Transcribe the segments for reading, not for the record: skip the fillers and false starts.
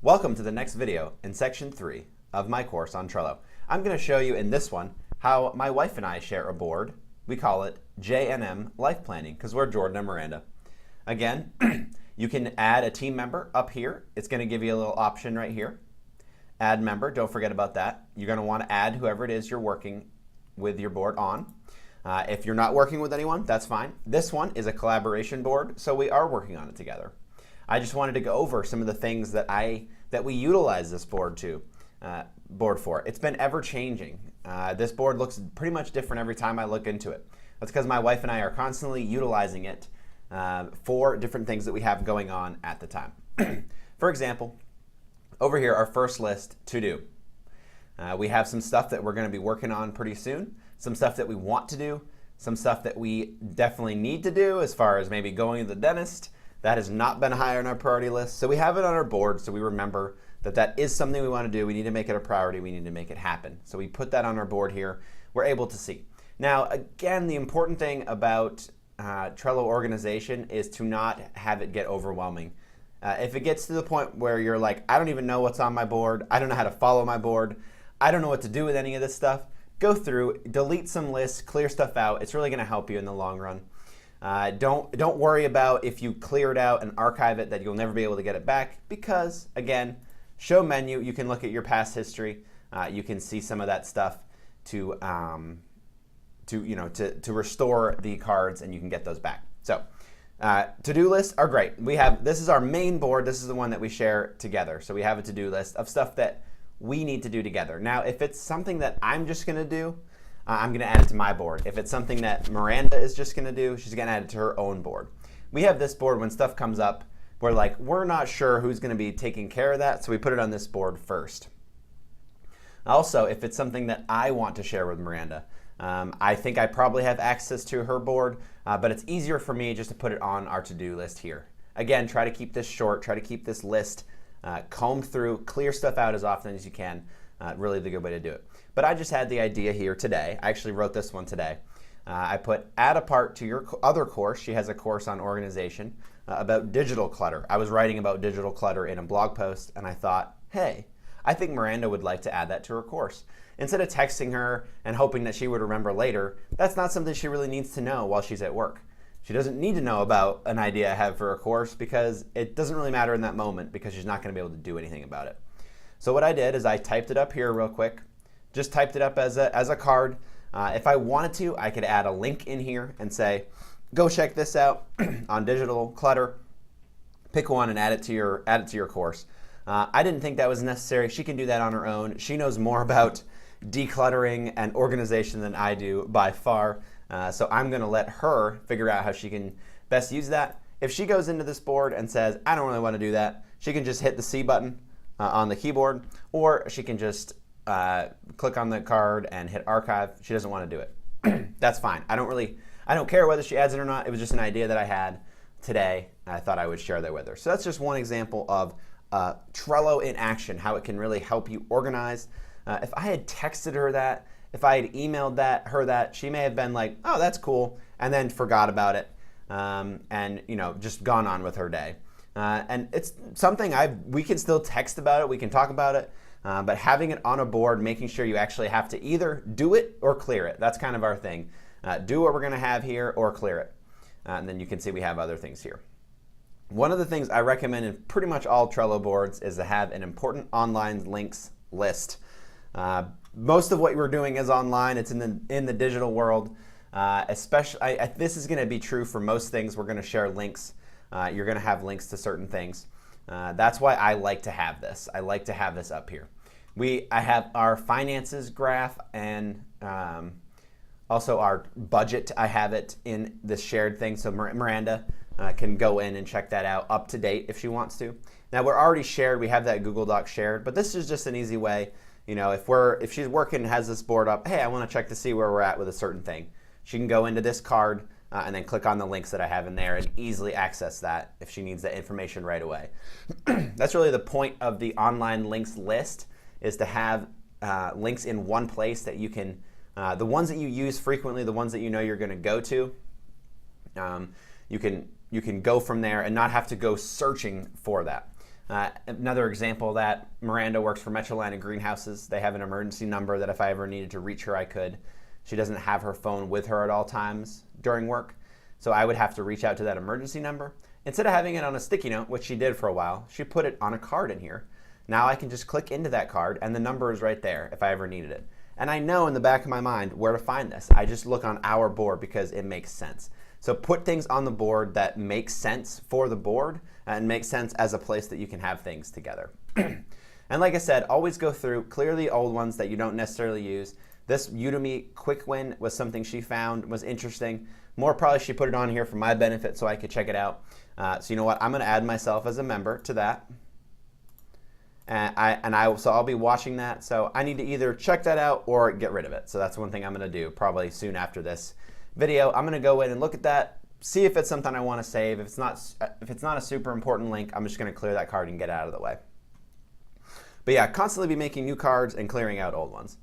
Welcome to the next video in section 3 of my course on Trello. I'm going to show you in this one how my wife and I share a board. We call it J&M Life Planning because we're Jordan and Miranda. Again, you can add a team member up here. It's going to give you a little option right here. Add member, don't forget about that. You're going to want to add whoever it is you're working with your board on. If you're not working with anyone, that's fine. This one is a collaboration board, so we are working on it together. I just wanted to go over some of the things that we utilize this board for. It's been ever changing. This board looks pretty much different every time I look into it. That's because my wife and I are constantly utilizing it for different things that we have going on at the time. For example, over here, our first list, to do. We have some stuff that we're going to be working on pretty soon, some stuff that we want to do, some stuff that we definitely need to do as far as maybe going to the dentist. That has not been high on our priority list, so we have it on our board so we remember that that is something we want to do. We need to make it a priority. We need to make it happen. So we put that on our board here. We're able to see. Now, again, the important thing about Trello organization is to not have it get overwhelming. If it gets to the point where you're like, I don't even know what's on my board, I don't know how to follow my board, I don't know what to do with any of this stuff, go through, delete some lists, clear stuff out. It's really going to help you in the long run. Don't worry about if you clear it out and archive it that you'll never be able to get it back because, again, show menu, you can look at your past history. You can see some of that stuff to restore the cards and you can get those back. So to-do lists are great. This is our main board. This is the one that we share together. So we have a to-do list of stuff that we need to do together. Now, if it's something that I'm just going to do, I'm going to add it to my board. If it's something that Miranda is just going to do, she's going to add it to her own board. We have this board when stuff comes up, we're not sure who's going to be taking care of that, so we put it on this board first. Also, if it's something that I want to share with Miranda, I think I probably have access to her board, but it's easier for me just to put it on our to-do list here. Again, try to keep this short, try to keep this list combed through, clear stuff out as often as you can. Really the good way to do it. But I just had the idea here today. I actually wrote this one today. I put add a part to your other course. She has a course on organization about digital clutter. I was writing about digital clutter in a blog post and I thought, hey, I think Miranda would like to add that to her course. Instead of texting her and hoping that she would remember later, that's not something she really needs to know while she's at work. She doesn't need to know about an idea I have for a course because it doesn't really matter in that moment because she's not going to be able to do anything about it. So what I did is I typed it up here real quick. Just typed it up as a card. If I wanted to, I could add a link in here and say, go check this out on digital clutter. Pick one and add it to your course. I didn't think that was necessary. She can do that on her own. She knows more about decluttering and organization than I do by far. So I'm going to let her figure out how she can best use that. If she goes into this board and says, I don't really want to do that, she can just hit the C button on the keyboard, or she can just click on the card and hit archive. She doesn't want to do it. That's fine. I don't care whether she adds it or not. It was just an idea that I had today. I thought I would share that with her. So that's just one example of Trello in action, how it can really help you organize. If I had texted her that, if I had emailed her that, she may have been like, oh, that's cool, and then forgot about it and just gone on with her day. And it's something we can still text about it, we can talk about it, but having it on a board, making sure you actually have to either do it or clear it. That's kind of our thing. Do what we're going to have here or clear it. And then you can see we have other things here. One of the things I recommend in pretty much all Trello boards is to have an important online links list. Most of what we're doing is online. It's in the digital world. Especially, this is going to be true for most things. We're going to share links. You're going to have links to certain things. That's why I like to have this. I like to have this up here. I have our finances graph and also our budget. I have it in this shared thing, so Miranda can go in and check that out up to date if she wants to. Now we're already shared. We have that Google Doc shared, but this is just an easy way. If she's working and has this board up, hey, I want to check to see where we're at with a certain thing. She can go into this card and then click on the links that I have in there and easily access that if she needs that information right away. That's really the point of the online links list, is to have links in one place that you can, the ones that you use frequently, the ones that you know you're going to go to, you can go from there and not have to go searching for that. Another example of that, Miranda works for Metroline Greenhouses. They have an emergency number that if I ever needed to reach her, I could. She doesn't have her phone with her at all times during work, so I would have to reach out to that emergency number. Instead of having it on a sticky note, which she did for a while, she put it on a card in here. Now I can just click into that card and the number is right there if I ever needed it. And I know in the back of my mind where to find this. I just look on our board because it makes sense. So put things on the board that make sense for the board and make sense as a place that you can have things together. And like I said, always go through, clear the old ones that you don't necessarily use. This Udemy quick win was something she found was interesting. More probably she put it on here for my benefit so I could check it out. So you know what, I'm gonna add myself as a member to that. So I'll be watching that. So I need to either check that out or get rid of it. So that's one thing I'm gonna do probably soon after this video. I'm gonna go in and look at that, see if it's something I wanna save. If it's not a super important link, I'm just gonna clear that card and get it out of the way. But yeah, constantly be making new cards and clearing out old ones.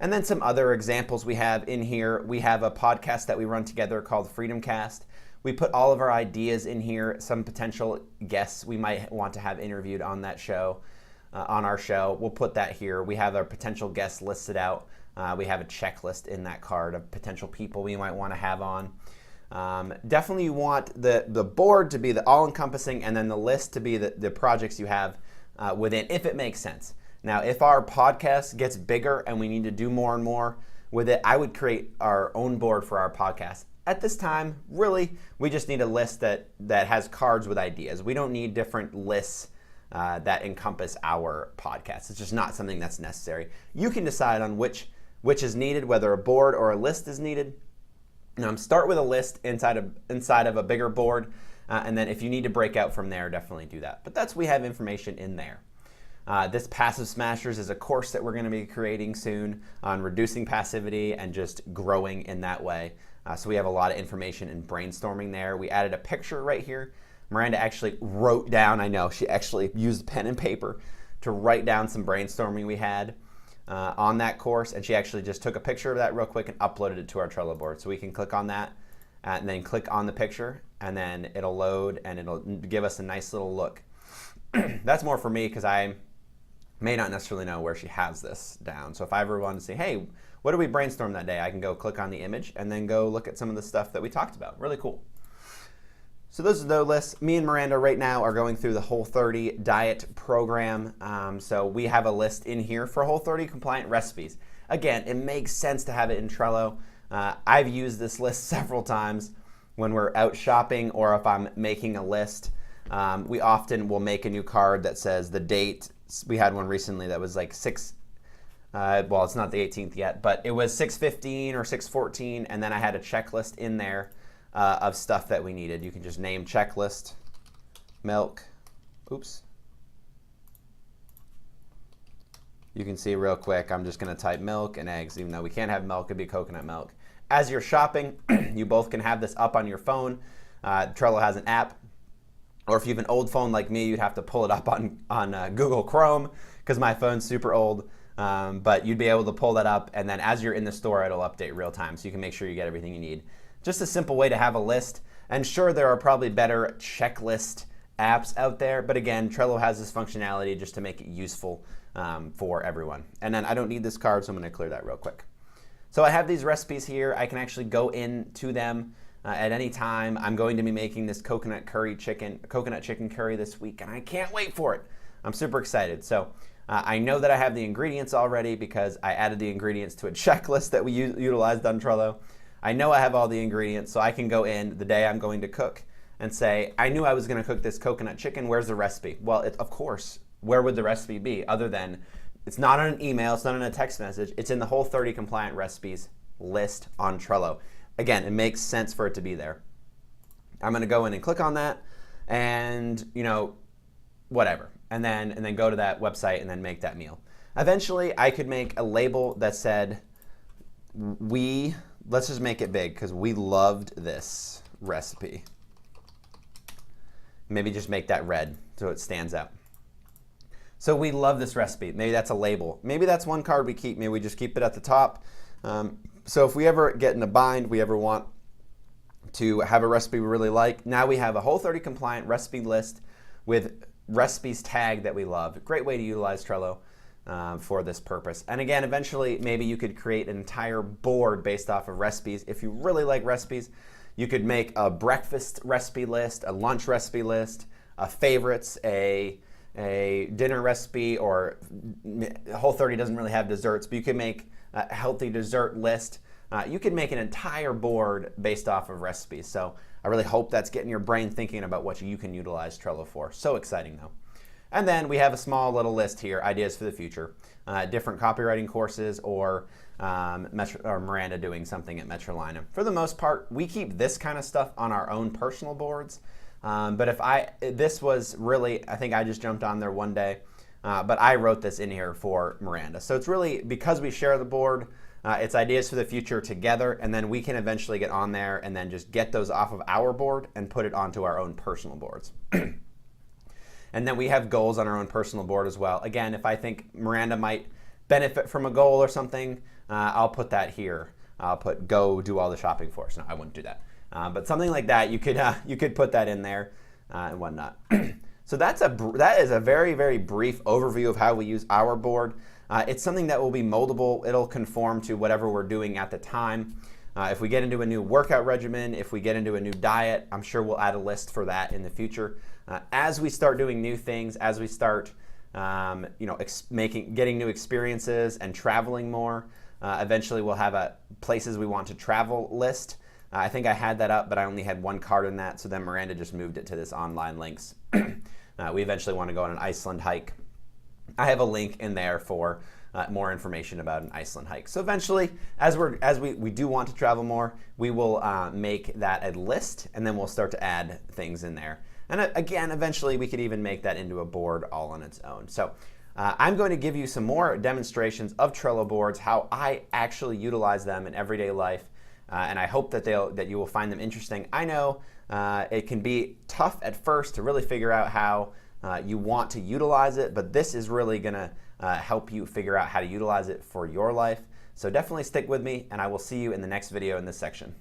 And then some other examples we have in here. We have a podcast that we run together called Freedom Cast. We put all of our ideas in here, some potential guests we might want to have interviewed on that show, on our show. We'll put that here. We have our potential guests listed out. We have a checklist in that card of potential people we might want to have on. Definitely you want the board to be the all-encompassing and then the list to be the projects you have within, if it makes sense. Now, if our podcast gets bigger and we need to do more and more with it, I would create our own board for our podcast. At this time, really, we just need a list that has cards with ideas. We don't need different lists that encompass our podcast. It's just not something that's necessary. You can decide on which is needed, whether a board or a list is needed. Start with a list inside of a bigger board, and then if you need to break out from there, definitely do that. But we have information in there. This Passive Smashers is a course that we're going to be creating soon on reducing passivity and just growing in that way. So we have a lot of information and brainstorming there. We added a picture right here. Miranda actually wrote down, I know, she actually used pen and paper to write down some brainstorming we had on that course, and she actually just took a picture of that real quick and uploaded it to our Trello board. So we can click on that and then click on the picture, and then it'll load and it'll give us a nice little look. That's more for me because I may not necessarily know where she has this down. So if I ever want to say, hey, what did we brainstorm that day? I can go click on the image and then go look at some of the stuff that we talked about. Really cool. So those are the lists. Me and Miranda right now are going through the Whole30 diet program. So we have a list in here for Whole30 compliant recipes. Again, it makes sense to have it in Trello. I've used this list several times when we're out shopping or if I'm making a list. We often will make a new card that says the date. We had one recently that was like well, it's not the 18th yet, but it was 6/15 or 6/14, and then I had a checklist in there of stuff that we needed. You can just name checklist, milk, oops. You can see real quick, I'm just gonna type milk and eggs, even though we can't have milk, it'd be coconut milk. As you're shopping, you both can have this up on your phone. Trello has an app. Or if you have an old phone like me, you'd have to pull it up on Google Chrome because my phone's super old. But you'd be able to pull that up, and then as you're in the store, it'll update real time, so you can make sure you get everything you need. Just a simple way to have a list. And sure, there are probably better checklist apps out there, but again, Trello has this functionality just to make it useful for everyone. And then I don't need this card, so I'm going to clear that real quick. So I have these recipes here. I can actually go into them at any time. I'm going to be making this coconut chicken curry this week, and I can't wait for it. I'm super excited. So I know that I have the ingredients already because I added the ingredients to a checklist that we utilized on Trello. I know I have all the ingredients, so I can go in the day I'm going to cook and say, I knew I was going to cook this coconut chicken. Where's the recipe? Well, of course, where would the recipe be other than it's not on an email, it's not on a text message, it's in the Whole30 compliant recipes list on Trello. Again, it makes sense for it to be there. I'm going to go in and click on that and, whatever. And then go to that website and then make that meal. Eventually, I could make a label that said, let's just make it big because we loved this recipe. Maybe just make that red so it stands out. So we love this recipe. Maybe that's a label. Maybe that's one card we keep. Maybe we just keep it at the top. So if we ever get in a bind, we ever want to have a recipe we really like, now we have a Whole30 compliant recipe list with recipes tag that we love. Great way to utilize Trello for this purpose. And again, eventually, maybe you could create an entire board based off of recipes. If you really like recipes, you could make a breakfast recipe list, a lunch recipe list, a favorites, a dinner recipe, or Whole30 doesn't really have desserts, but you could make a healthy dessert list. You could make an entire board based off of recipes. So I really hope that's getting your brain thinking about what you can utilize Trello for. So exciting though. And then we have a small little list here, ideas for the future, different copywriting courses, or Miranda doing something at Metrolina. For the most part, we keep this kind of stuff on our own personal boards. But this was really, I think I just jumped on there one day, but I wrote this in here for Miranda. So it's really, because we share the board, it's ideas for the future together, and then we can eventually get on there and then just get those off of our board and put it onto our own personal boards. And then we have goals on our own personal board as well. Again, if I think Miranda might benefit from a goal or something, I'll put that here. I'll put go do all the shopping for us. No, I wouldn't do that. But something like that, you could put that in there and whatnot. So that is a very, very brief overview of how we use our board. It's something that will be moldable. It'll conform to whatever we're doing at the time. If we get into a new workout regimen, if we get into a new diet, I'm sure we'll add a list for that in the future. As we start doing new things, as we start getting new experiences and traveling more, eventually we'll have a places we want to travel list. I think I had that up, but I only had one card in that, so then Miranda just moved it to this online links. We eventually want to go on an Iceland hike. I have a link in there for more information about an Iceland hike. So eventually, as we do want to travel more, we will make that a list, and then we'll start to add things in there. And again, eventually we could even make that into a board all on its own. So I'm going to give you some more demonstrations of Trello boards, how I actually utilize them in everyday life. And I hope that you will find them interesting. I know it can be tough at first to really figure out how you want to utilize it, but this is really going to help you figure out how to utilize it for your life. So definitely stick with me, and I will see you in the next video in this section.